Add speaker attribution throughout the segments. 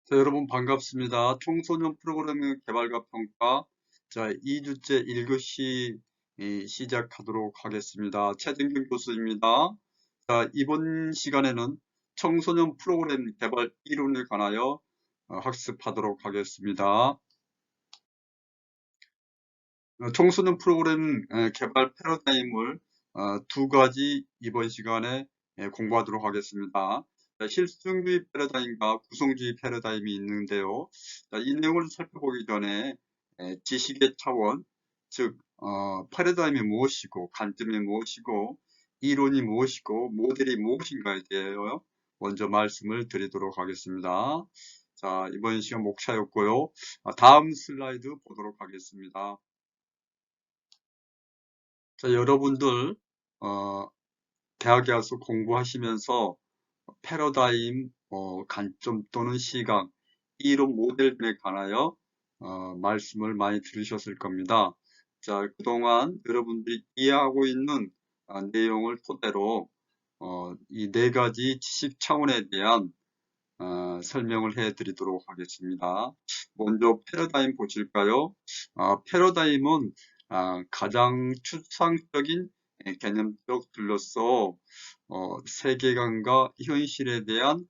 Speaker 1: 자, 여러분 반갑습니다. 청소년 프로그래밍 개발과 평가. 자, 2주째 1교시 시작하도록 하겠습니다. 최진경 교수입니다. 자, 이번 시간에는 청소년 프로그래밍 개발 이론에 관하여 학습하도록 하겠습니다. 청소년 프로그래밍 개발 패러다임을 두 가지 이번 시간에 공부하도록 하겠습니다. 자, 실증주의 패러다임과 구성주의 패러다임이 있는데요. 자, 이 내용을 살펴보기 전에 지식의 차원, 즉 패러다임이 무엇이고 관점이 무엇이고 이론이 무엇이고 모델이 무엇인가에 대하여 먼저 말씀을 드리도록 하겠습니다. 자, 이번 시간 목차였고요. 다음 슬라이드 보도록 하겠습니다. 자, 여러분들 대학에 와서 공부하시면서 패러다임, 관점 또는 시각, 이론 모델에 관하여 말씀을 많이 들으셨을 겁니다. 자, 그동안 여러분들이 이해하고 있는 내용을 토대로 이 네 가지 지식 차원에 대한 설명을 해 드리도록 하겠습니다. 먼저 패러다임 보실까요? 패러다임은 가장 추상적인 개념들로서 세계관과 현실에 대한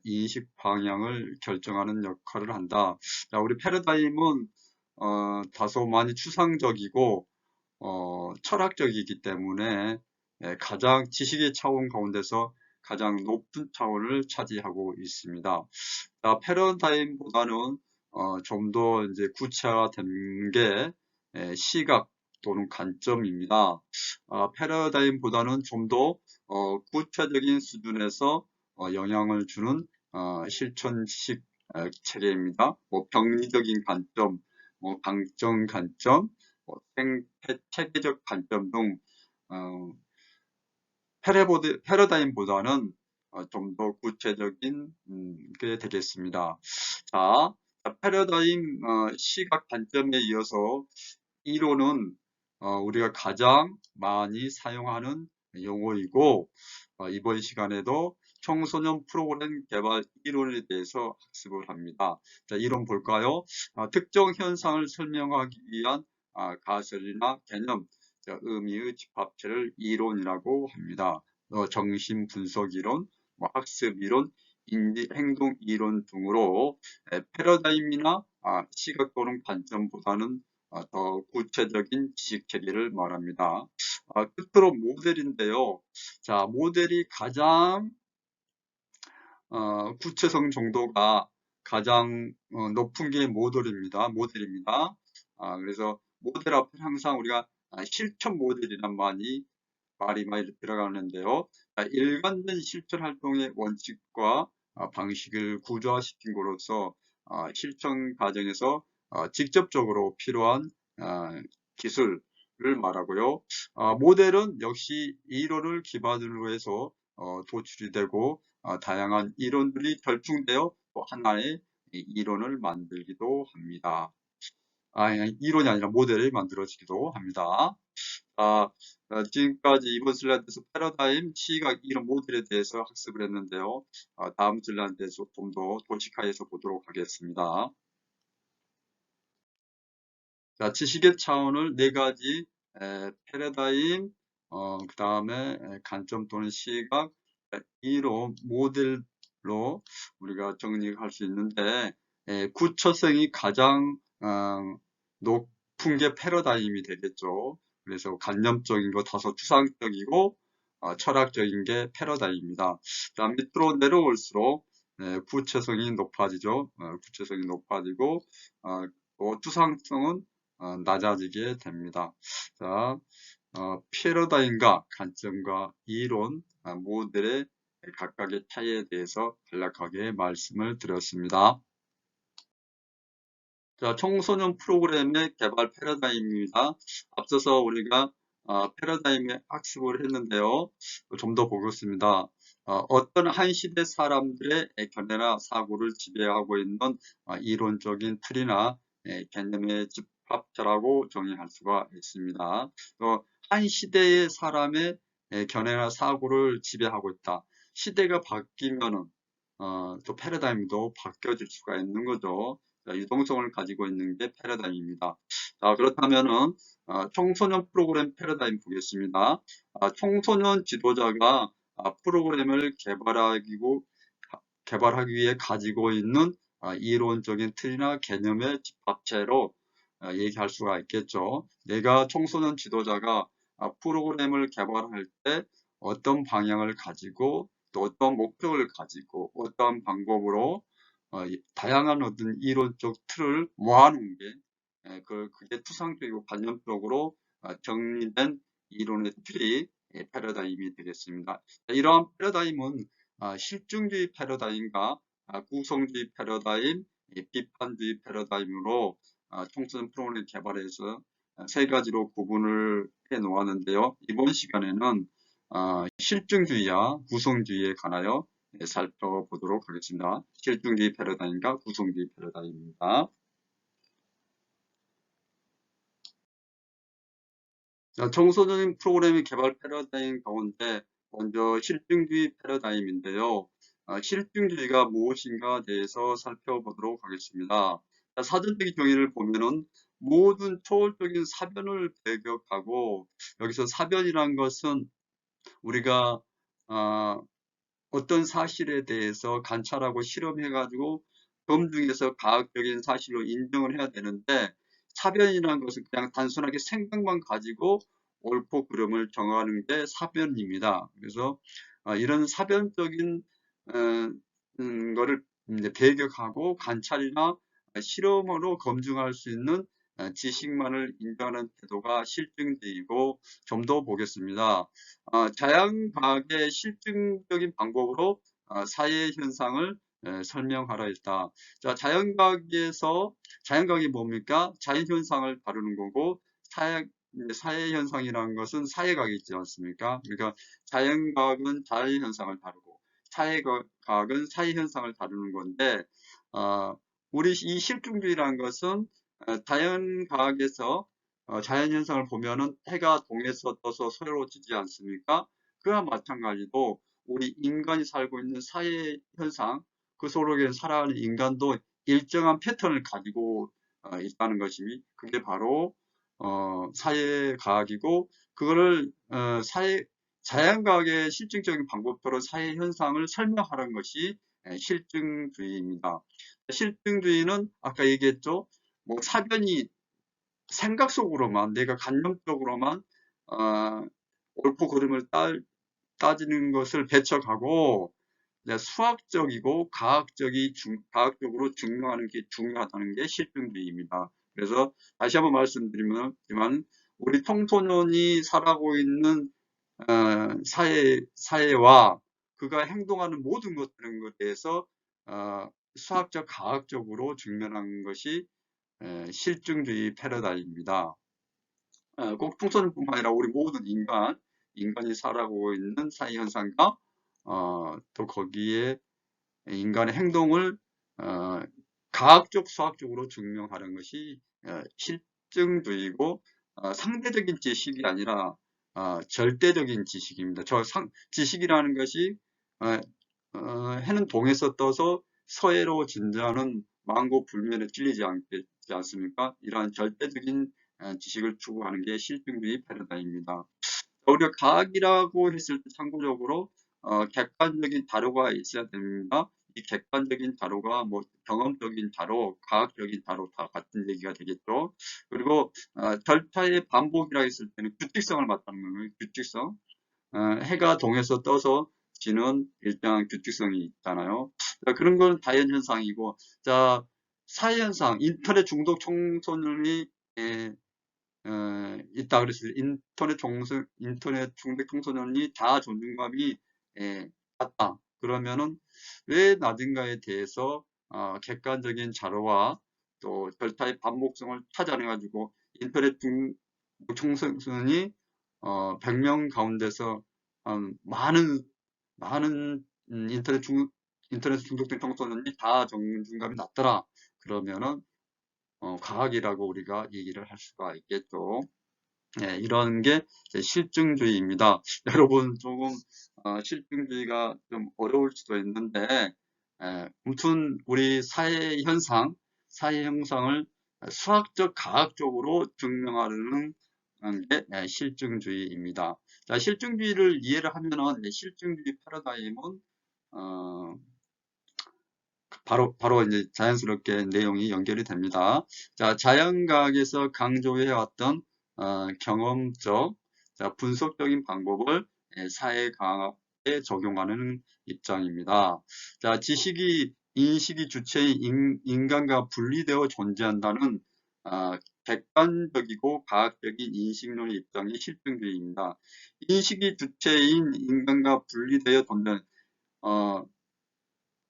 Speaker 1: 인식 방향을 결정하는 역할을 한다. 자, 우리 패러다임은 다소 많이 추상적이고 철학적이기 때문에 가장 지식의 차원 가운데서 가장 높은 차원을 차지하고 있습니다. 자, 패러다임보다는 좀 더 이제 구체화된 게 시각 또는 관점입니다. 패러다임보다는 좀 더 구체적인 수준에서 영향을 주는 실천식 체계입니다. 뭐 병리적인 관점, 뭐 방정 관점, 뭐 체계적 관점 등 어, 패러다임보다는 좀 더 구체적인 게 되겠습니다. 자, 패러다임 시각 관점에 이어서 이론은 우리가 가장 많이 사용하는 용어이고 이번 시간에도 청소년 프로그램 개발 이론에 대해서 학습을 합니다. 자, 이론 볼까요? 특정 현상을 설명하기 위한 가설이나 개념, 자, 의미의 집합체를 이론이라고 합니다. 정신 분석 이론, 뭐 학습 이론, 인지 행동 이론 등으로 패러다임이나 시각 또는 관점보다는 더 구체적인 지식 체계를 말합니다. 끝으로 모델인데요. 자, 모델이 가장 구체성 정도가 가장 높은 게 모델입니다. 그래서 모델 앞에 항상 우리가 실천 모델이란 말이 많이 들어가는데요. 일관된 실천 활동의 원칙과 방식을 구조화시킨 것으로서 실천 과정에서 직접적으로 필요한 기술을 말하고요. 모델은 역시 이론을 기반으로 해서 도출이 되고 다양한 이론들이 결중되어 또 하나의 이론을 만들기도 합니다. 이론이 아니라 모델이 만들어지기도 합니다. 지금까지 이번 슬라이드에서 패러다임, 시각, 이론 모델에 대해서 학습을 했는데요. 다음 슬라이드에서 좀 더 도식화해서 보도록 하겠습니다. 자, 지식의 차원을 네 가지 패러다임, 그 다음에 관점 또는 시각, 이론, 모델로 우리가 정리할 수 있는데 구체성이 가장 높은 게 패러다임이 되겠죠. 그래서 관념적인 거 다소 추상적이고 철학적인 게 패러다임입니다. 자, 밑으로 내려올수록 구체성이 높아지죠. 구체성이 높아지고 또 추상성은 낮아지게 됩니다. 자, 패러다임과 관점과 이론, 모델의 각각의 차이에 대해서 간략하게 말씀을 드렸습니다. 자, 청소년 프로그램의 개발 패러다임입니다. 앞서서 우리가 패러다임의 학습을 했는데요. 좀 더 보겠습니다. 어떤 한 시대 사람들의 견해나 사고를 지배하고 있는 이론적인 틀이나 개념의 집합체라고 정의할 수가 있습니다. 한 시대의 사람의 견해나 사고를 지배하고 있다. 시대가 바뀌면은 또 패러다임도 바뀌어질 수가 있는 거죠. 자, 유동성을 가지고 있는 게 패러다임입니다. 자, 그렇다면은 청소년 프로그램 패러다임 보겠습니다. 청소년 지도자가 프로그램을 개발하기 위해 가지고 있는 이론적인 틀이나 개념의 집합체로 얘기할 수가 있겠죠. 내가 청소년 지도자가 프로그램을 개발할 때 어떤 방향을 가지고 또 어떤 목표를 가지고 어떤 방법으로 다양한 어떤 이론적 틀을 모아놓은 게 그게 추상적이고 관념적으로 정리된 이론의 틀이 패러다임이 되겠습니다. 이러한 패러다임은 실증주의 패러다임과 구성주의 패러다임, 비판주의 패러다임으로 청소년 프로그램 개발에서 세 가지로 구분을 해 놓았는데요. 이번 시간에는 실증주의와 구성주의에 관하여 살펴보도록 하겠습니다. 실증주의 패러다임과 구성주의 패러다임입니다. 자, 청소년 프로그램의 개발 패러다임 가운데 먼저 실증주의 패러다임인데요. 실증주의가 무엇인가에 대해서 살펴보도록 하겠습니다. 자, 사전적인 정의를 보면은 모든 초월적인 사변을 배격하고, 여기서 사변이란 것은 우리가 어떤 사실에 대해서 관찰하고 실험해가지고 검증해서 과학적인 사실로 인정을 해야 되는데, 사변이라는 것은 그냥 단순하게 생각만 가지고 옳고 그름을 정하는 게 사변입니다. 그래서 이런 사변적인 거를 이제 배격하고 관찰이나 실험으로 검증할 수 있는 지식만을 인정하는 태도가 실증주의이고, 좀 더 보겠습니다. 자연과학의 실증적인 방법으로 사회 현상을 설명하라 했다. 자, 자연과학이 뭡니까? 자연 현상을 다루는 거고, 사회 현상이라는 것은 사회과학이 있지 않습니까? 그러니까 자연과학은 자연 현상을 다루고, 사회과학은 사회 현상을 다루는 건데, 우리 이 실증주의라는 것은 자연과학에서 자연현상을 보면은 해가 동에서 떠서 서로 지지 않습니까? 그와 마찬가지로 우리 인간이 살고 있는 사회 현상, 그 속에 살아가는 인간도 일정한 패턴을 가지고 있다는 것이, 그게 바로 사회과학이고, 그거를 자연과학의 실증적인 방법으로 사회 현상을 설명하는 것이 실증주의입니다. 실증주의는 아까 얘기했죠. 뭐 사변이 생각 속으로만, 내가 관념적으로만 옳고 그름을 따지는 것을 배척하고 수학적이고 과학적으로 증명하는 게 중요하다는 게 실증주의입니다. 그래서 다시 한번 말씀드리면, 우리 청소년이 살아가고 있는 사회와 그가 행동하는 모든 것들에 대해서 수학적, 과학적으로 증명하는 것이 실증주의 패러다임입니다. 꼭 청소년뿐만 아니라 우리 모든 인간이 살아가고 있는 사회 현상과 또 거기에 인간의 행동을 과학적, 수학적으로 증명하는 것이 실증주의고, 상대적인 지식이 아니라 절대적인 지식입니다. 지식이라는 것이 해는 동에서 떠서 서해로 진자는 망고불면에 찔리지 않습니까? 이러한 절대적인 지식을 추구하는 게 실증주의 패러다임입니다. 우리가 과학이라고 했을 때 참고적으로 객관적인 자료가 있어야 됩니다. 이 객관적인 자료가 뭐 경험적인 자료, 과학적인 자료 다 같은 얘기가 되겠죠. 그리고 절차의 반복이라 했을 때는 규칙성을 맞다는 거예요. 규칙성. 해가 동에서 떠서 지는 일정한 규칙성이 있잖아요. 자, 그런 건 자연현상이고, 자, 사회현상, 인터넷 중독 청소년이 있다 그랬어요. 인터넷 중독 청소년이 자아 존중감이 낮다. 그러면은 왜 낮은가에 대해서 객관적인 자료와 또 절차의 반복성을 찾아내가지고 인터넷 중독 청소년이 100명 가운데서 많은 인터넷 중독된 청소년이 자아 존중감이 낮더라. 그러면은 과학이라고 우리가 얘기를 할 수가 있겠죠. 네, 이런 게 실증주의입니다. 여러분 조금 실증주의가 좀 어려울 수도 있는데 아무튼 우리 사회 형상을 수학적, 과학적으로 증명하려는 게 실증주의입니다. 자, 실증주의를 이해를 하면은 실증주의 패러다임은 어, 바로 이제 자연스럽게 내용이 연결이 됩니다. 자, 자연과학에서 강조해왔던 경험적, 자, 분석적인 방법을 사회과학에 적용하는 입장입니다. 자, 지식이 인식이 주체인 인간과 분리되어 존재한다는 객관적이고 과학적인 인식론의 입장이 실증주의입니다. 인식이 주체인 인간과 분리되어 존재,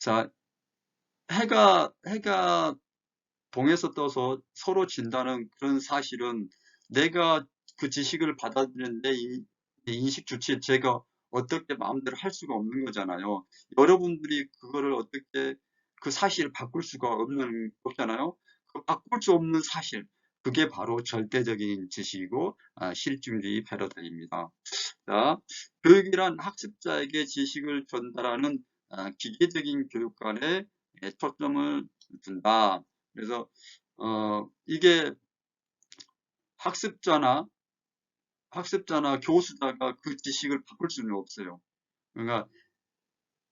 Speaker 1: 자, 해가 동에서 떠서 서로 진다는 그런 사실은 내가 그 지식을 받아들이는데 이 인식 주체 제가 어떻게 마음대로 할 수가 없는 거잖아요. 여러분들이 그거를 어떻게 그 사실을 바꿀 수가 없잖아요. 그 바꿀 수 없는 사실, 그게 바로 절대적인 지식이고 실증주의 패러다임입니다. 자, 교육이란 학습자에게 지식을 전달하는 기계적인 교육관에 초점을 둔다. 그래서 이게 학습자나 교수자가 그 지식을 바꿀 수는 없어요. 그러니까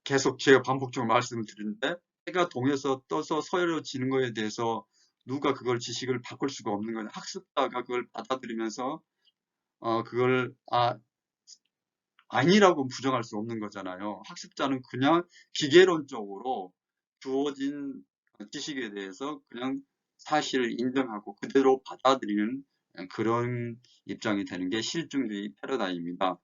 Speaker 1: 계속 제가 반복적으로 말씀을 드리는데 해가 동에서 떠서 서해로 지는 거에 대해서 누가 그걸 지식을 바꿀 수가 없는 거예요. 학습자가 그걸 받아들이면서 그걸 아니라고 부정할 수 없는 거잖아요. 학습자는 그냥 기계론적으로 주어진 지식에 대해서 그냥 사실을 인정하고 그대로 받아들이는 그런 입장이 되는 게 실증주의 패러다임입니다.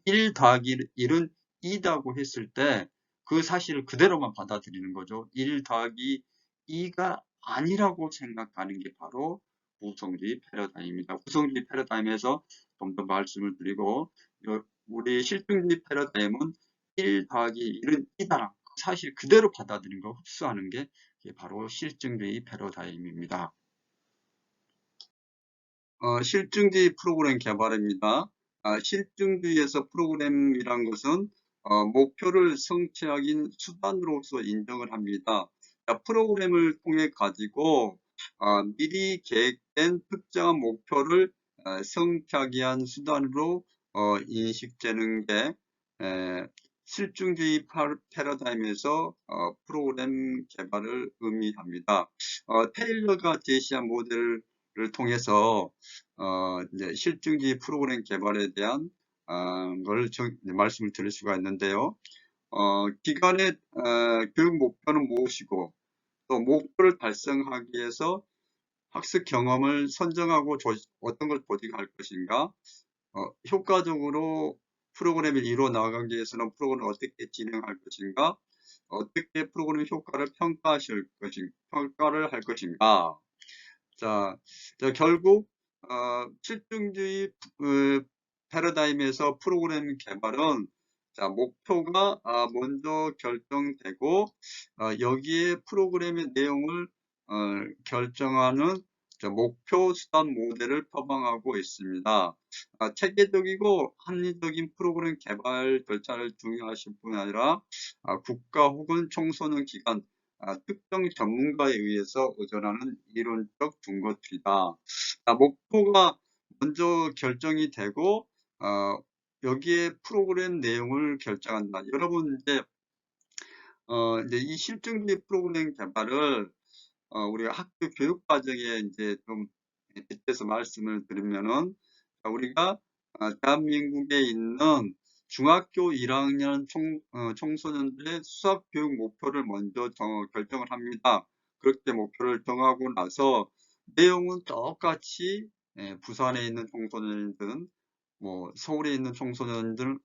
Speaker 1: 1 더하기 1은 2다고 했을 때 그 사실을 그대로만 받아들이는 거죠. 1 더하기 2가 아니라고 생각하는 게 바로 구성주의 패러다임입니다. 구성주의 패러다임에서 좀 더 말씀을 드리고 우리 실증주의 패러다임은 1 더하기 1은 2다. 사실 그대로 받아들인 거 흡수하는 게 바로 실증주의 패러다임입니다. 실증주의 프로그램 개발입니다. 실증주의에서 프로그램이란 것은 목표를 성취하기 수단으로서 인정을 합니다. 프로그램을 통해 가지고 미리 계획된 특정한 목표를 성취하기 위한 수단으로 인식되는 게 실증주의 패러다임에서 프로그램 개발을 의미합니다. 테일러가 제시한 모델을 통해서 이제 실증주의 프로그램 개발에 대한 말씀을 드릴 수가 있는데요. 기관의 교육 목표는 무엇이고 또 목표를 달성하기 위해서 학습 경험을 선정하고 어떤 걸 조직할 것인가, 효과적으로 프로그램을 이루어 나가기 위해서는 프로그램을 어떻게 진행할 것인가, 어떻게 프로그램 효과를 평가를 할 것인가. 자, 결국 실증주의 패러다임에서 프로그램 개발은 목표가 먼저 결정되고 여기에 프로그램의 내용을 결정하는 목표 수단 모델을 표방하고 있습니다. 체계적이고 합리적인 프로그램 개발 절차를 중요하실 뿐 아니라 국가 혹은 청소년 기관 특정 전문가에 의해서 의존하는 이론적 근거들이다. 목표가 먼저 결정이 되고 여기에 프로그램 내용을 결정한다. 여러분 이제 이 실증주의 프로그램 개발을 우리가 학교 교육 과정에 이제 좀 빗대서 말씀을 드리면은 우리가 대한민국에 있는 중학교 1학년 청소년들의 수학 교육 목표를 먼저 결정을 합니다. 그렇게 목표를 정하고 나서 내용은 똑같이 부산에 있는 청소년들은 뭐 서울에 있는 청소년들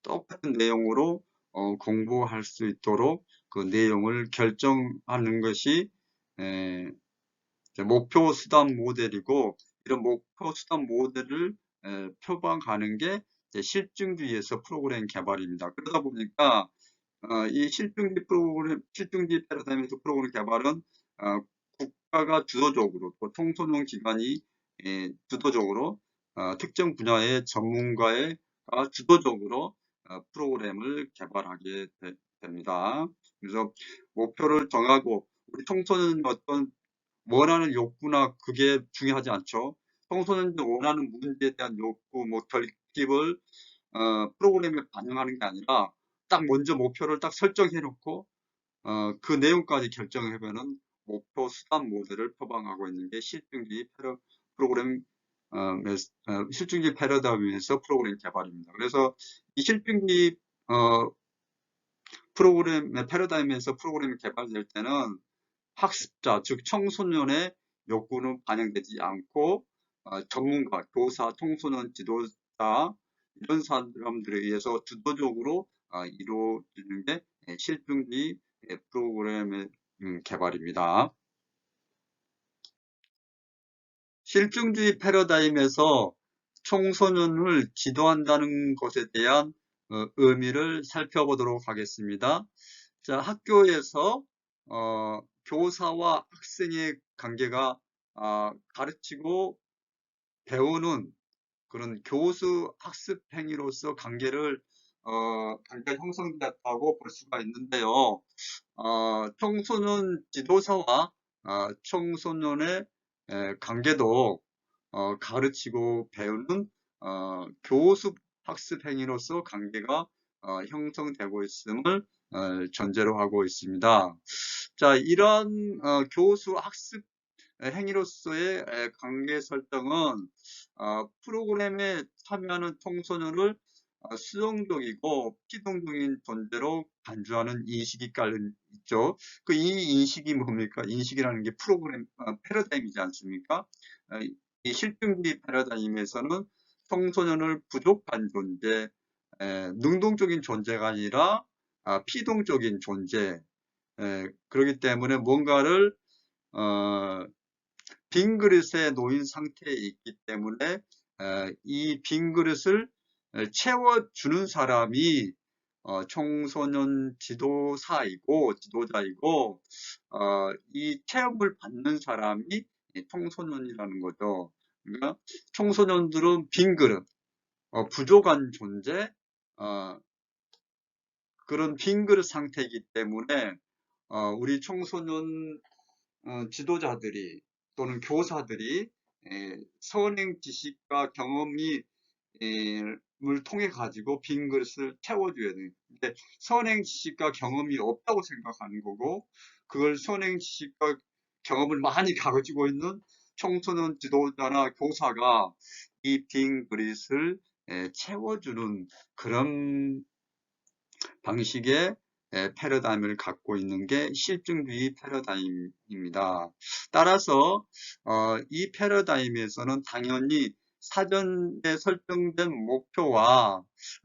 Speaker 1: 똑같은 내용으로 공부할 수 있도록 그 내용을 결정하는 것이 목표 수단 모델이고, 이런 목표 수단 모델을 표방하는 게 실증주의에서 프로그램 개발입니다. 그러다 보니까 이 실증주의 패러다임에서 프로그램 개발은 국가가 주도적으로 또 청소년 기관이 주도적으로 특정 분야의 전문가가 주도적으로 프로그램을 개발하게 됩니다. 그래서 목표를 정하고 우리 청소년 어떤 원하는 욕구나 그게 중요하지 않죠. 청소년들 원하는 문제에 대한 욕구, 뭐 결핍을 프로그램에 반영하는 게 아니라 딱 먼저 목표를 딱 설정해 놓고 그 내용까지 결정하면은 목표 수단 모델을 표방하고 있는 게 실증주의 프로그램 실증주의 패러다임에서 프로그램 개발입니다. 그래서 이 실증주의 프로그램의 패러다임에서 프로그램이 개발될 때는 학습자, 즉 청소년의 욕구는 반영되지 않고 전문가, 교사, 청소년 지도자 이런 사람들에 의해서 주도적으로 이루어지는 게 실증주의 프로그램의 개발입니다. 실증주의 패러다임에서 청소년을 지도한다는 것에 대한 의미를 살펴보도록 하겠습니다. 자, 학교에서 교사와 학생의 관계가 가르치고 배우는 그런 교수 학습 행위로서 관계가 형성됐다고 볼 수가 있는데요. 청소년 지도사와 청소년의 관계도 가르치고 배우는 교수 학습 행위로서 관계가 형성되고 있음을 전제로 하고 있습니다. 자, 이런 교수 학습 행위로서의 관계 설정은 프로그램에 참여하는 청소년을 수동적이고 피동적인 존재로 간주하는 인식이 깔려 있죠. 그 이 인식이 뭡니까? 인식이라는 게 프로그램 패러다임이지 않습니까? 이 실증주의 패러다임에서는 청소년을 부족한 존재, 능동적인 존재가 아니라 피동적인 존재, 그렇기 때문에 뭔가를 빈 그릇에 놓인 상태에 있기 때문에 이 빈 그릇을 채워주는 사람이 청소년 지도자이고 이 체험을 받는 사람이 청소년이라는 거죠. 그러니까 청소년들은 빈 그릇, 부족한 존재, 그런 빈 그릇 상태이기 때문에 우리 청소년 지도자들이 또는 교사들이 선행 지식과 경험이 을 통해 가지고 빈 그릇을 채워줘야 돼요. 근데 선행 지식과 경험이 없다고 생각하는 거고 그걸 선행 지식과 경험을 많이 가지고 있는 청소년 지도자나 교사가 이 빈 그릇을 채워주는 그런 방식의 패러다임을 갖고 있는 게 실증주의 패러다임입니다. 따라서 이 패러다임에서는 당연히 사전에 설정된 목표와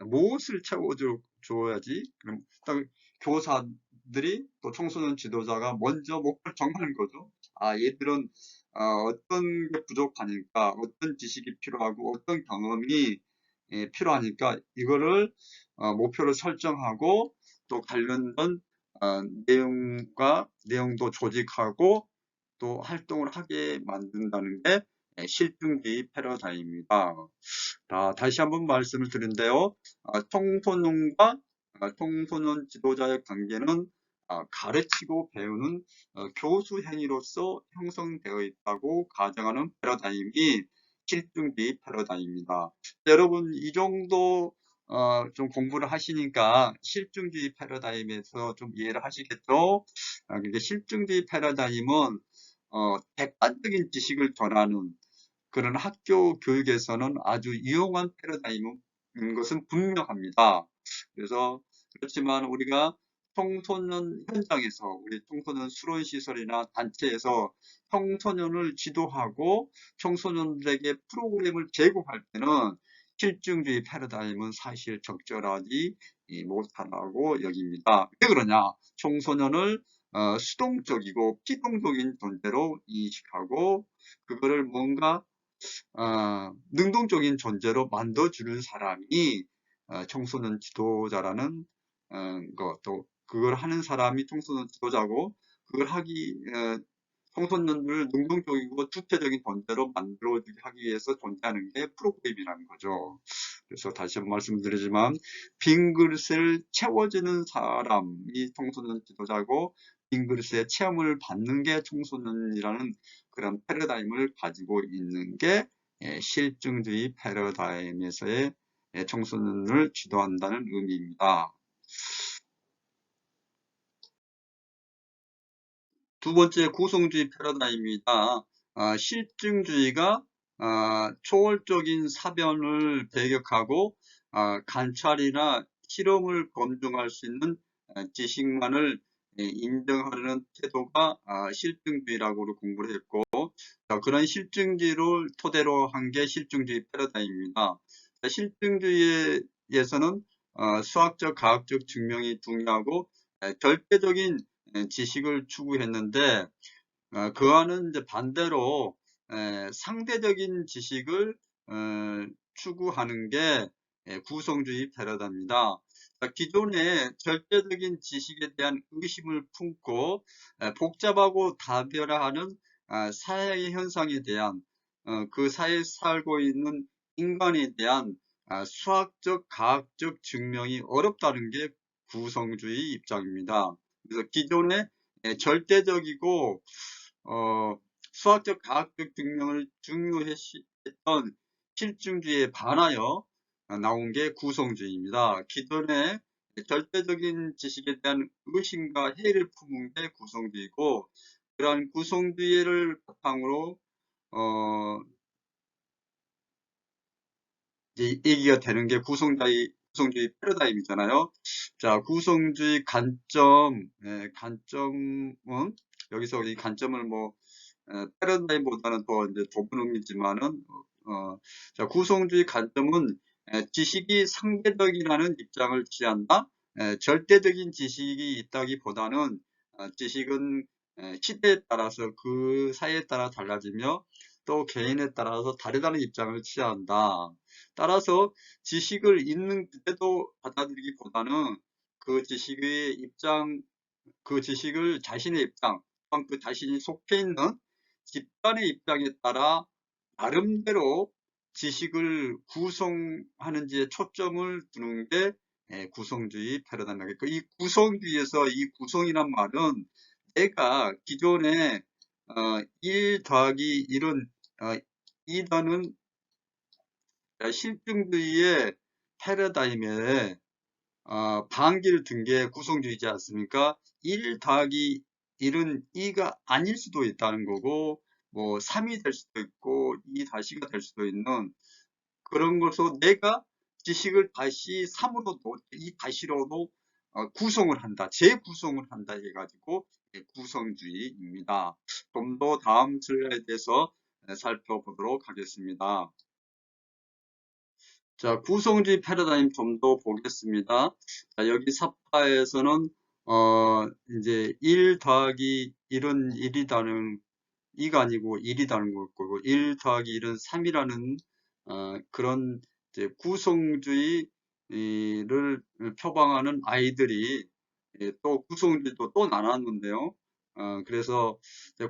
Speaker 1: 무엇을 채워줘야지 그럼 교사들이 또 청소년 지도자가 먼저 목표를 정하는 거죠. 얘들은 어떤 게 부족하니까 어떤 지식이 필요하고 어떤 경험이 필요하니까 이거를 목표를 설정하고 또 관련된 내용도 조직하고 또 활동을 하게 만든다는 게 실증주의 패러다임입니다. 다시 한번 말씀을 드린데요. 청소년과 청소년 지도자의 관계는 가르치고 배우는 교수 행위로서 형성되어 있다고 가정하는 패러다임이 실증주의 패러다임입니다. 여러분 이 정도 좀 공부를 하시니까 실증주의 패러다임에서 좀 이해를 하시겠죠? 그러니까 실증주의 패러다임은 객관적인 지식을 전하는 그런 학교 교육에서는 아주 유용한 패러다임인 것은 분명합니다. 그래서 그렇지만 우리가 청소년 현장에서 우리 청소년 수련시설이나 단체에서 청소년을 지도하고 청소년들에게 프로그램을 제공할 때는 실증주의 패러다임은 사실 적절하지 못하다고 여깁니다. 왜 그러냐? 청소년을 수동적이고 피동적인 존재로 인식하고 그거를 뭔가 능동적인 존재로 만들어주는 사람이 청소년 지도자라는 또 그걸 하는 사람이 청소년 지도자고 그걸 청소년을 능동적이고 주체적인 존재로 만들어주게 하기 위해서 존재하는 게 프로그램이라는 거죠. 그래서 다시 한번 말씀드리지만 빈 그릇을 채워주는 사람이 청소년 지도자고 빈 그릇에 체험을 받는 게 청소년이라는 그런 패러다임을 가지고 있는 게 실증주의 패러다임에서의 청소년을 지도한다는 의미입니다. 두 번째 구성주의 패러다임이다. 실증주의가 초월적인 사변을 배격하고 관찰이나 실험을 검증할 수 있는 지식만을 인정하려는 태도가 실증주의라고 공부를 했고 그런 실증주의를 토대로 한 게 실증주의 패러다임입니다. 실증주의에서는 수학적, 과학적 증명이 중요하고 절대적인 지식을 추구했는데 그와는 이제 반대로 상대적인 지식을 추구하는 게 구성주의 패러다입니다. 기존의 절대적인 지식에 대한 의심을 품고 복잡하고 다변화하는 사회 현상에 대한 그 사회에 살고 있는 인간에 대한 수학적, 과학적 증명이 어렵다는 게 구성주의 입장입니다. 그래서 기존의 절대적이고 수학적, 과학적 증명을 중요했던 실증주의에 반하여 나온 게 구성주의입니다. 기존의 절대적인 지식에 대한 의심과 회의를 품은 게 구성주의고 그러한 구성주의를 바탕으로 이제 얘기가 되는 게 구성주의 패러다임이잖아요. 자, 구성주의 관점은 여기서 이 관점을 뭐 패러다임보다는 더 이제 좁은 의미지만은 자, 구성주의 관점은 지식이 상대적이라는 입장을 취한다. 절대적인 지식이 있다기보다는 지식은 시대에 따라서 그 사회에 따라 달라지며 또 개인에 따라서 다르다는 입장을 취한다. 따라서 지식을 있는 그대로 받아들이기보다는 그 지식의 입장, 그 지식을 자신의 입장, 또한 그 자신이 속해 있는 집단의 입장에 따라 나름대로 지식을 구성하는지에 초점을 두는 게 구성주의 패러다임이겠고 이 구성주의에서 이 구성이란 말은 내가 기존에 1 더하기 1은 2더는 실증주의의 패러다임에 반기를 든 게 구성주의지 않습니까? 1 더하기 1은 2가 아닐 수도 있다는 거고 뭐 3이 될 수도 있고 2 다시가 될 수도 있는 그런 것으로 내가 지식을 다시 3으로도 2 다시로도 구성을 한다. 재구성을 한다 해가지고 구성주의입니다. 좀 더 다음 슬라이드에서 살펴보도록 하겠습니다. 자, 구성주의 패러다임 좀 더 보겠습니다. 자, 여기 사파에서는 이제 1 더하기 1은 1이다는 2가 아니고 1이다는 거고 1 더하기 1은 3이라는 그런 이제 구성주의를 표방하는 아이들이 또 구성주의도 또 나눴는데요. 그래서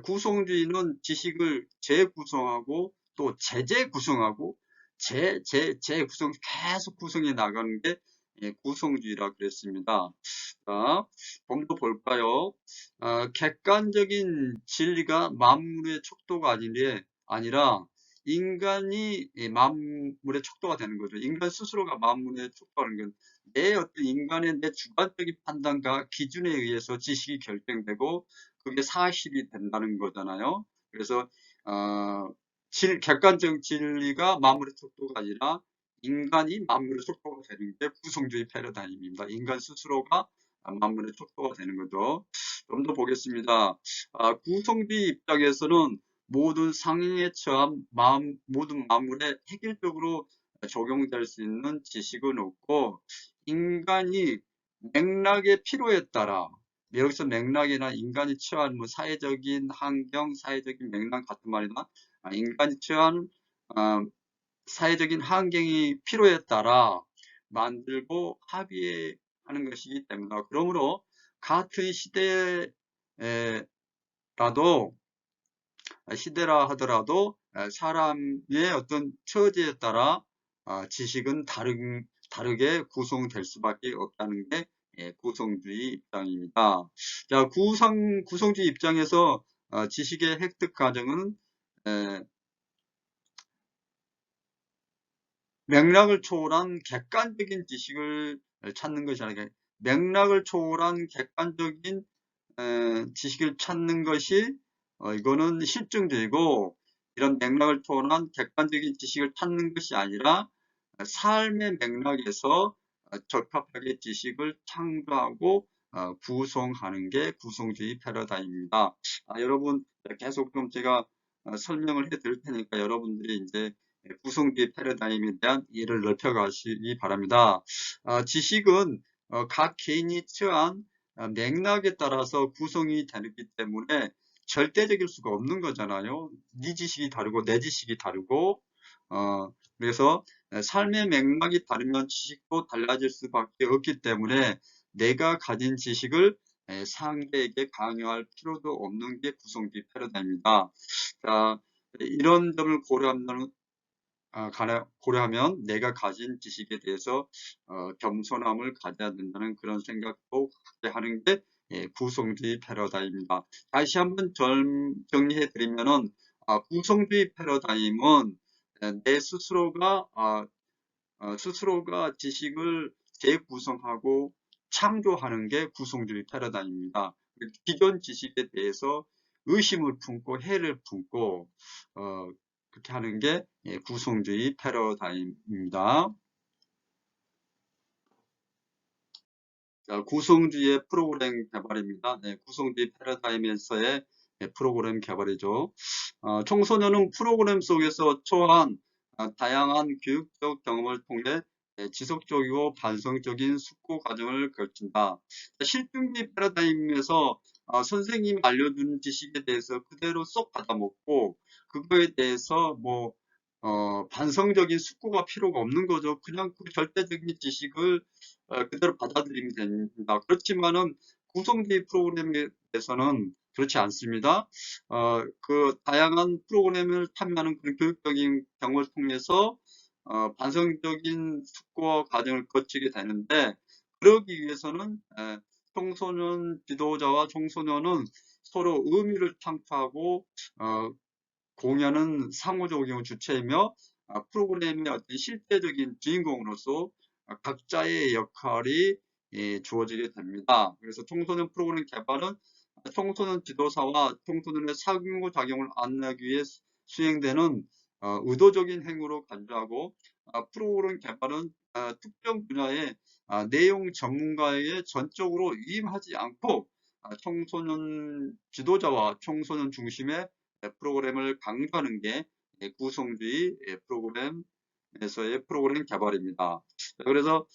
Speaker 1: 구성주의는 지식을 재구성하고 또 재구성하고 재구성 계속 구성해 나가는 게 구성주의라 그랬습니다. 자, 좀 더 볼까요? 객관적인 진리가 만물의 척도가 아니라 인간이 만물의 척도가 되는 거죠. 인간 스스로가 만물의 척도하는 건 내 어떤 인간의 내 주관적인 판단과 기준에 의해서 지식이 결정되고 그게 사실이 된다는 거잖아요. 그래서 객관적 진리가 만물의 척도가 아니라 인간이 만물의 척도가 되는 게 구성주의 패러다임입니다. 인간 스스로가 만물의 척도가 되는 거죠. 좀 더 보겠습니다. 구성주의 입장에서는 모든 상황에 처한 모든 만물에 획일적으로 적용될 수 있는 지식은 없고 인간이 맥락의 필요에 따라 여기서 맥락이나 인간이 처한 뭐 사회적인 환경, 사회적인 맥락 같은 말이나 인간이 처한 사회적인 환경이 필요에 따라 만들고 합의하는 것이기 때문에 그러므로 같은 시대라 하더라도 사람의 어떤 처지에 따라 지식은 다르게 구성될 수밖에 없다는 게 구성주의 입장입니다. 자, 구성주의 입장에서 지식의 획득 과정은 맥락을 초월한 객관적인 지식을 찾는 것이 아니라 맥락을 초월한 객관적인 지식을 찾는 것이 이거는 실증주의고, 이런 맥락을 초월한 객관적인 지식을 찾는 것이 아니라 삶의 맥락에서 적합하게 지식을 창조하고 구성하는 게 구성주의 패러다임입니다. 여러분 계속 좀 제가 설명을 해 드릴 테니까 여러분들이 이제 구성주의 패러다임에 대한 이해를 넓혀 가시기 바랍니다. 지식은 각 개인이 처한 맥락에 따라서 구성이 되기 때문에 절대적일 수가 없는 거잖아요. 네 지식이 다르고 내 지식이 다르고, 그래서 삶의 맥락이 다르면 지식도 달라질 수밖에 없기 때문에 내가 가진 지식을 상대에게 강요할 필요도 없는 게 구성주의 패러다임입니다. 자, 이런 점을 고려하면 내가 가진 지식에 대해서 겸손함을 가져야 된다는 그런 생각도 갖게 하는 게 구성주의 패러다임입니다. 다시 한번 정리해 드리면은 구성주의 패러다임은 내 스스로가 지식을 재구성하고 창조하는 게 구성주의 패러다임입니다. 기존 지식에 대해서 의심을 품고 해를 품고 그렇게 하는 게 구성주의 패러다임입니다. 자, 구성주의의 프로그램 개발입니다. 구성주의 패러다임에서의 프로그램 개발이죠. 청소년은 프로그램 속에서 초한 다양한 교육적 경험을 통해 지속적이고 반성적인 숙고 과정을 거친다. 실증주의 패러다임에서 선생님이 알려준 지식에 대해서 그대로 쏙 받아먹고 그거에 대해서 반성적인 숙고가 필요가 없는 거죠. 그냥 그 절대적인 지식을 그대로 받아들이면 됩니다. 그렇지만은 구성주의 프로그램에서는 그렇지 않습니다. 그 다양한 프로그램을 참여하는 그런 교육적인 경험을 통해서 반성적인 숙고 과정을 거치게 되는데, 그러기 위해서는 청소년 지도자와 청소년은 서로 의미를 창출하고 공연은 상호작용의 주체이며 프로그램의 어떤 실제적인 주인공으로서 각자의 역할이 주어지게 됩니다. 그래서 청소년 프로그램 개발은 청소년 지도사와 청소년의 상호작용을 안내하기 위해 수행되는 의도적인 행위로 간주하고, 프로그램 개발은 특정 분야의 내용 전문가에게 전적으로 위임하지 않고 청소년 지도자와 청소년 중심의 프로그램을 강조하는 게 구성주의 프로그램에서의 프로그램 개발입니다. 그래서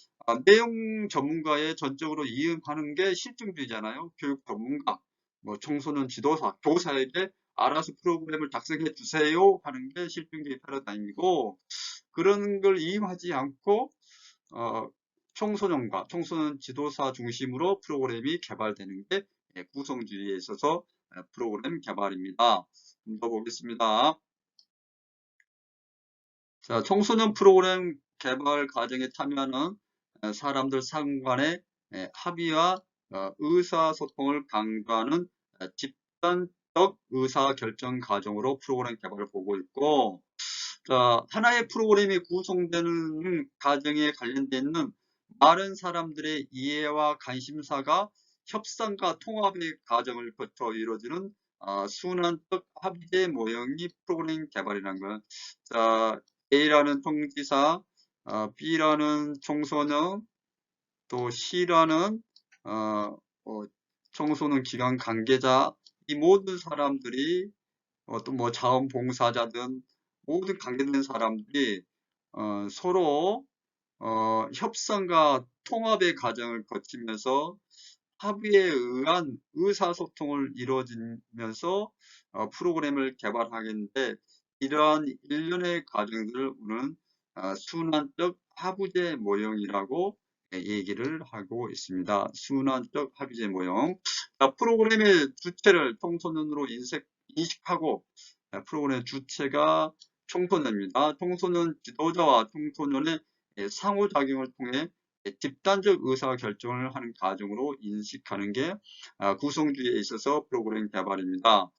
Speaker 1: 내용 전문가에 전적으로 이응하는 게 실증주의잖아요. 교육 전문가, 청소년 지도사, 교사에게 알아서 프로그램을 작성해 주세요 하는 게 실증주의 패러다임이고, 그런 걸 이용하지 않고 청소년과 청소년 지도사 중심으로 프로그램이 개발되는 게 구성주의에 있어서 프로그램 개발입니다. 좀 더 보겠습니다. 자, 청소년 프로그램 개발 과정에 참여하는 사람들 상관의 합의와 의사소통을 강조하는 집단적 의사결정 과정으로 프로그램 개발을 보고 있고, 자, 하나의 프로그램이 구성되는 과정에 관련되어 있는 많은 사람들의 이해와 관심사가 협상과 통합의 과정을 거쳐 이루어지는 순환적 합의제 모형이 프로그램 개발이라는 거예요. 자, A라는 통지사, B라는 청소년, 또 C라는 청소년 기관 관계자, 이 모든 사람들이 또 자원봉사자든 모든 관계된 사람들이 서로 협상과 통합의 과정을 거치면서 합의에 의한 의사소통을 이루어지면서 프로그램을 개발하겠는데, 이러한 일련의 과정들을 우리는 순환적 합의제 모형이라고 얘기를 하고 있습니다. 순환적 합의제 모형. 프로그램의 주체를 청소년으로 인식하고 프로그램의 주체가 청소년입니다. 청소년 지도자와 청소년의 상호작용을 통해 집단적 의사결정을 하는 과정으로 인식하는 게 구성주의에 있어서 프로그램 개발입니다.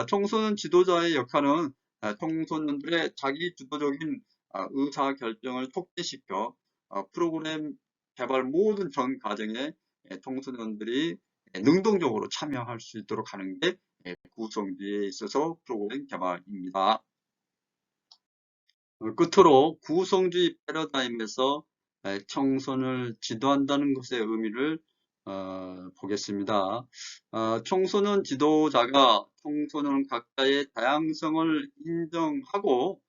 Speaker 1: 청소년 지도자의 역할은 청소년들의 자기 주도적인 의사결정을 촉진시켜 프로그램 개발 모든 전 과정에 청소년들이 능동적으로 참여할 수 있도록 하는 게 구성주의에 있어서 프로그램 개발입니다. 끝으로 구성주의 패러다임에서 청소년을 지도한다는 것의 의미를 보겠습니다. 청소년 지도자가 청소년 각자의 다양성을 인정하고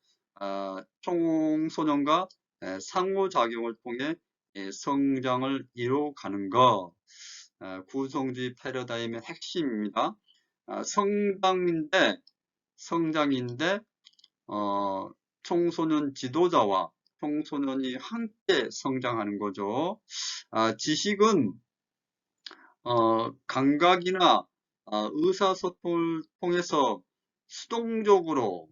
Speaker 1: 청소년과 상호작용을 통해 성장을 이루어가는 것, 구성주의 패러다임의 핵심입니다. 성장인데 청소년 지도자와 청소년이 함께 성장하는 거죠. 지식은 감각이나 의사소통을 통해서 수동적으로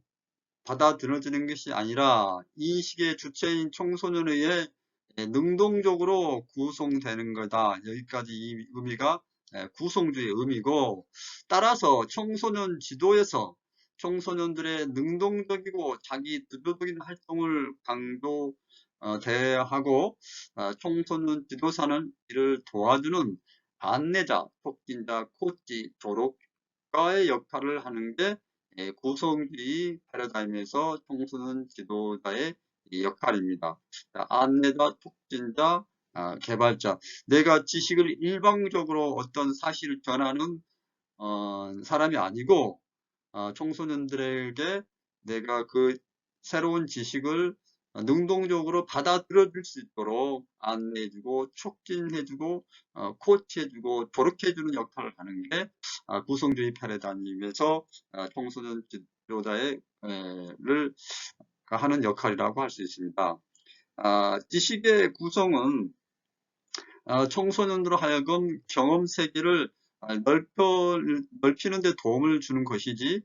Speaker 1: 받아들여지는 것이 아니라 인식의 주체인 청소년에 의해 능동적으로 구성되는 거다. 여기까지 이 의미가 구성주의 의미고, 따라서 청소년 지도에서 청소년들의 능동적이고 자기 주도적인 활동을 강조돼야 하고, 청소년 지도사는 이를 도와주는 안내자, 촉진자, 코치, 조력가의 역할을 하는 게 구성주의 패러다임에서 청소년 지도자의 역할입니다. 안내자, 촉진자, 개발자. 내가 지식을 일방적으로 어떤 사실을 전하는 사람이 아니고 청소년들에게 내가 그 새로운 지식을 능동적으로 받아들여줄 수 있도록 안내해주고 촉진해주고 코치해주고 조력해주는 역할을 하는 게 구성주의 패러다임에서 청소년 지도자의 를 하는 역할이라고 할 수 있습니다. 지식의 구성은 청소년으로 하여금 경험 세계를 넓히는 데 도움을 주는 것이지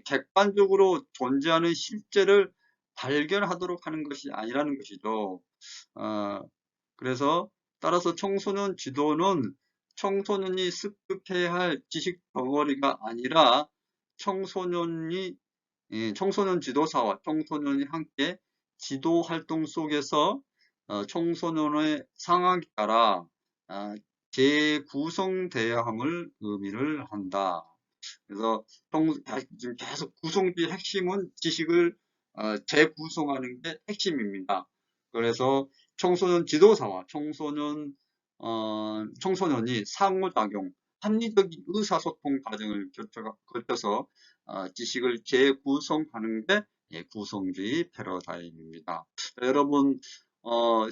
Speaker 1: 객관적으로 존재하는 실제를 발견하도록 하는 것이 아니라는 것이죠. 그래서 따라서 청소년 지도는 청소년이 습득해야 할 지식 덩어리가 아니라 청소년 지도사와 청소년이 함께 지도 활동 속에서 청소년의 상황에 따라 재구성되어야 함을 의미를 한다. 그래서 지금 계속 구성주의 핵심은 지식을 재구성하는 게 핵심입니다. 그래서 청소년 지도사와 청소년이 상호작용, 합리적인 의사소통 과정을 거쳐서 지식을 재구성하는 게 구성주의 패러다임입니다. 여러분,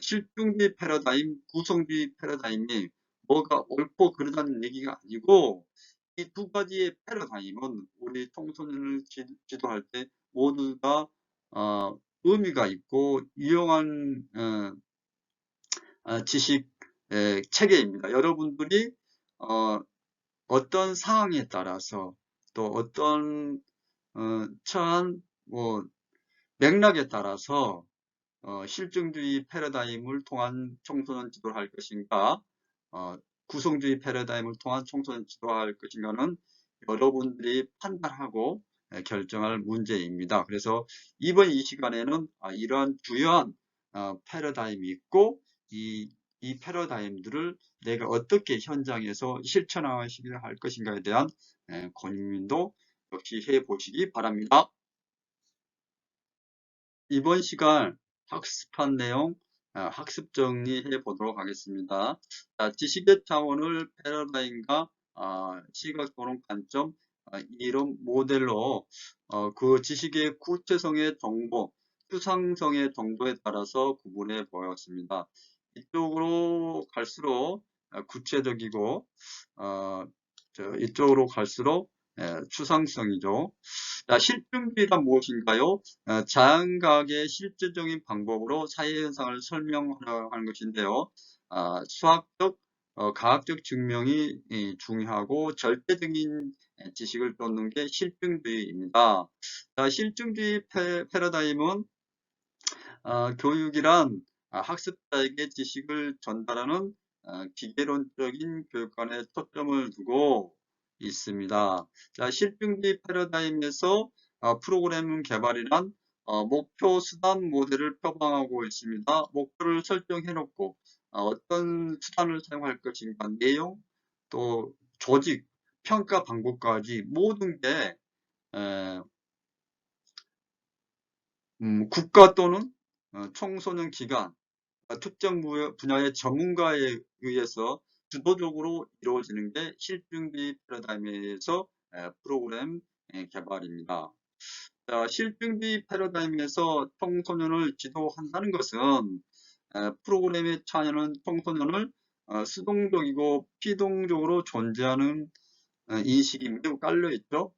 Speaker 1: 실증주의 패러다임, 구성주의 패러다임이 뭐가 옳고 그르다는 얘기가 아니고 이 두 가지의 패러다임은 우리 청소년을 지도할 때 모두 다 의미가 있고 유용한 지식 체계입니다. 여러분들이 어떤 상황에 따라서 또 어떤 처한 맥락에 따라서 실증주의 패러다임을 통한 청소년 지도를 할 것인가, 구성주의 패러다임을 통한 청소년 지도할 것인가는 여러분들이 판단하고 결정할 문제입니다. 그래서 이번 이 시간에는 이러한 주요한 패러다임이 있고 이 패러다임들을 내가 어떻게 현장에서 실천하셔야 할 것인가에 대한 고민도 역시 해보시기 바랍니다. 이번 시간 학습한 내용 학습 정리해 보도록 하겠습니다. 지식의 차원을 패러다임과 시각 토론 관점 이런 모델로 그 지식의 구체성의 정도, 추상성의 정도에 따라서 구분해 보았습니다. 이쪽으로 갈수록 구체적이고 이쪽으로 갈수록 추상성이죠. 실증주의란 무엇인가요? 자연과학의 실제적인 방법으로 사회현상을 설명하려 하는 것인데요. 수학적, 과학적 증명이 중요하고 절대적인 지식을 쫓는 게 실증주의입니다. 자, 실증주의 패러다임은 교육이란 학습자에게 지식을 전달하는 기계론적인 교육관에 초점을 두고 있습니다. 자, 실증주의 패러다임에서 프로그램 개발이란 목표 수단 모델을 표방하고 있습니다. 목표를 설정해 놓고 어떤 수단을 사용할 것인가, 내용, 또 조직, 평가 방법까지 모든 게 국가 또는 청소년 기관, 특정 분야의 전문가에 의해서 주도적으로 이루어지는 게 실증주의 패러다임에서 프로그램 개발입니다. 자, 실증주의 패러다임에서 청소년을 지도한다는 것은 프로그램에 참여하는 청소년을 수동적이고 피동적으로 존재하는 인식이 매우 깔려있죠.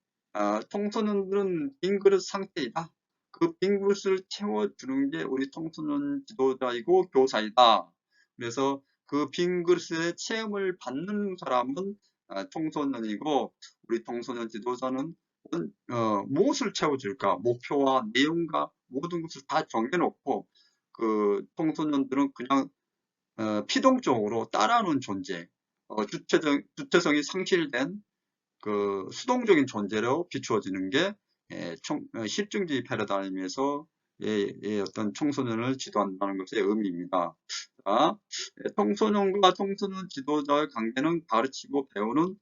Speaker 1: 청소년들은 빈 그릇 상태이다. 그 빈 그릇을 채워주는 게 우리 청소년 지도자이고 교사이다. 그래서 그 빈 그릇의 체험을 받는 사람은 청소년이고, 우리 청소년 지도자는 무엇을 채워줄까? 목표와 내용과 모든 것을 다 정해놓고 그 청소년들은 그냥 피동적으로 따라하는 존재, 주체성이 상실된 그 수동적인 존재로 비추어지는 게 실증주의 패러다임에서 어떤 청소년을 지도한다는 것의 의미입니다. 자, 청소년과 청소년 지도자의 관계는 가르치고 배우는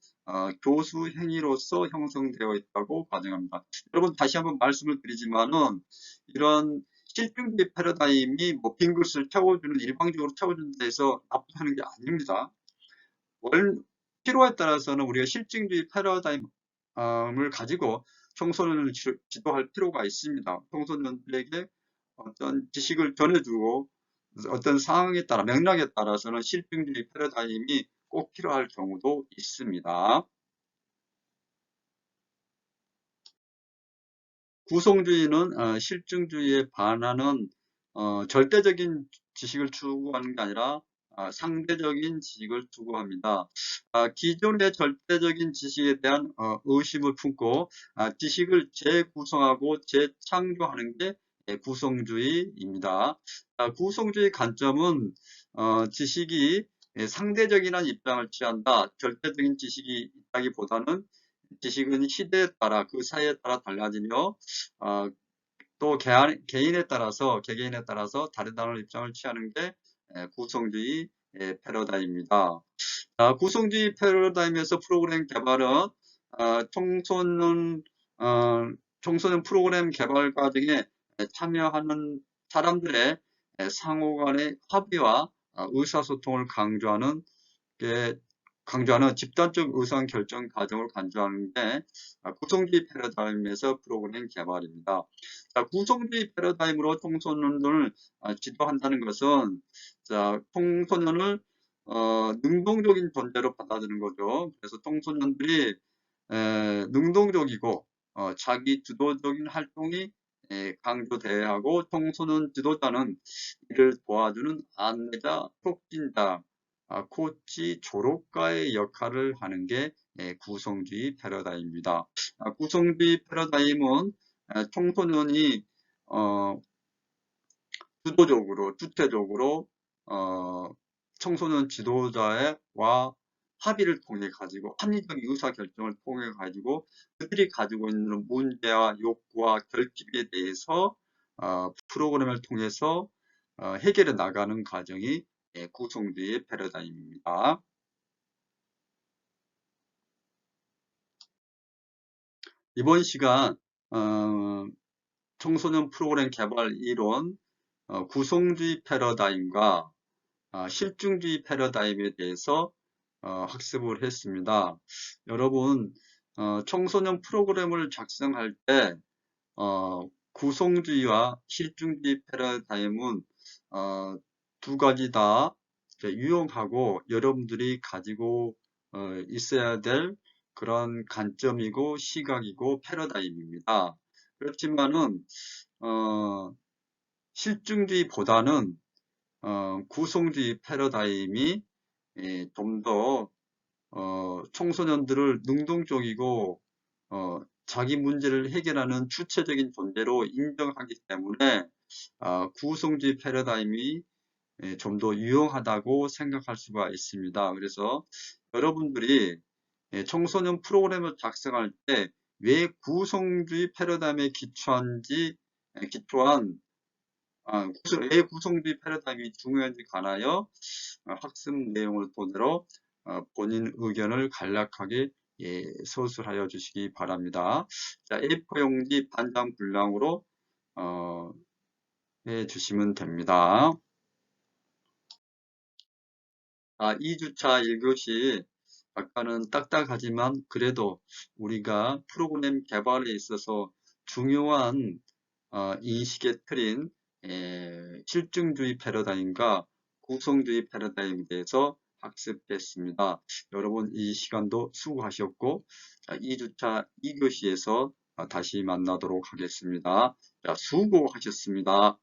Speaker 1: 교수 행위로서 형성되어 있다고 가정합니다. 여러분, 다시 한번 말씀을 드리지만은 이런 실증주의 패러다임이 뭐 빈 글을 채워주는, 일방적으로 채워주는 데서 나쁘다는 게 아닙니다. 필요에 따라서는 우리가 실증주의 패러다임을 가지고 청소년을 지도할 필요가 있습니다. 청소년들에게 어떤 지식을 전해주고 어떤 상황에 따라, 맥락에 따라서는 실증주의 패러다임이 꼭 필요할 경우도 있습니다. 구성주의는 실증주의에 반하는 절대적인 지식을 추구하는 게 아니라 상대적인 지식을 추구합니다. 기존의 절대적인 지식에 대한 의심을 품고 지식을 재구성하고 재창조하는 게 구성주의입니다. 구성주의 관점은 지식이 상대적이라는 입장을 취한다. 절대적인 지식이 있다기보다는 지식은 시대에 따라, 그 사회에 따라 달라지며 또 개개인에 따라서 다르다는 입장을 취하는 게 구성주의 패러다임입니다. 구성주의 패러다임에서 프로그램 개발은 청소년 프로그램 개발 과정에 참여하는 사람들의 상호 간의 합의와 의사소통을 강조하는 집단적 의사결정 과정을 강조하는 게 구성주의 패러다임에서 프로그램 개발입니다. 구성주의 패러다임으로 청소년을 지도한다는 것은 청소년을 능동적인 존재로 받아들이는 거죠. 그래서 청소년들이 능동적이고 자기 주도적인 활동이 강조돼야 하고, 청소년 지도자는 이를 도와주는 안내자, 촉진자, 코치, 조력가의 역할을 하는 게 구성주의 패러다임입니다. 구성주의 패러다임은 청소년이 주도적으로, 주체적으로 청소년 지도자와 합의를 통해 가지고, 합리적인 의사결정을 통해 가지고 그들이 가지고 있는 문제와 욕구와 결집에 대해서 프로그램을 통해서 해결해 나가는 과정이 구성주의 패러다임입니다. 이번 시간 청소년 프로그램 개발 이론, 구성주의 패러다임과 실증주의 패러다임에 대해서 학습을 했습니다. 여러분, 청소년 프로그램을 작성할 때 구성주의와 실증주의 패러다임은 두 가지 다 유용하고 여러분들이 가지고 있어야 될 그런 관점이고 시각이고 패러다임입니다. 그렇지만은 실증주의보다는 구성주의 패러다임이 좀 더 청소년들을 능동적이고 자기 문제를 해결하는 주체적인 존재로 인정하기 때문에 구성주의 패러다임이 좀 더 유용하다고 생각할 수가 있습니다. 그래서 여러분들이 청소년 프로그램을 작성할 때 왜 구성주의 패러다임에 왜 구성주의 패러다임이 중요한지 관하여 학습 내용을 토대로 본인 의견을 간략하게 서술하여 주시기 바랍니다. 자, A4 용지 반장 분량으로 해 주시면 됩니다. 2주차 1교시 아까는 딱딱하지만 그래도 우리가 프로그램 개발에 있어서 중요한 인식의 틀인 실증주의 패러다임과 구성주의 패러다임에 대해서 학습했습니다. 여러분 이 시간도 수고하셨고 2주차 2교시에서 다시 만나도록 하겠습니다. 자, 수고하셨습니다.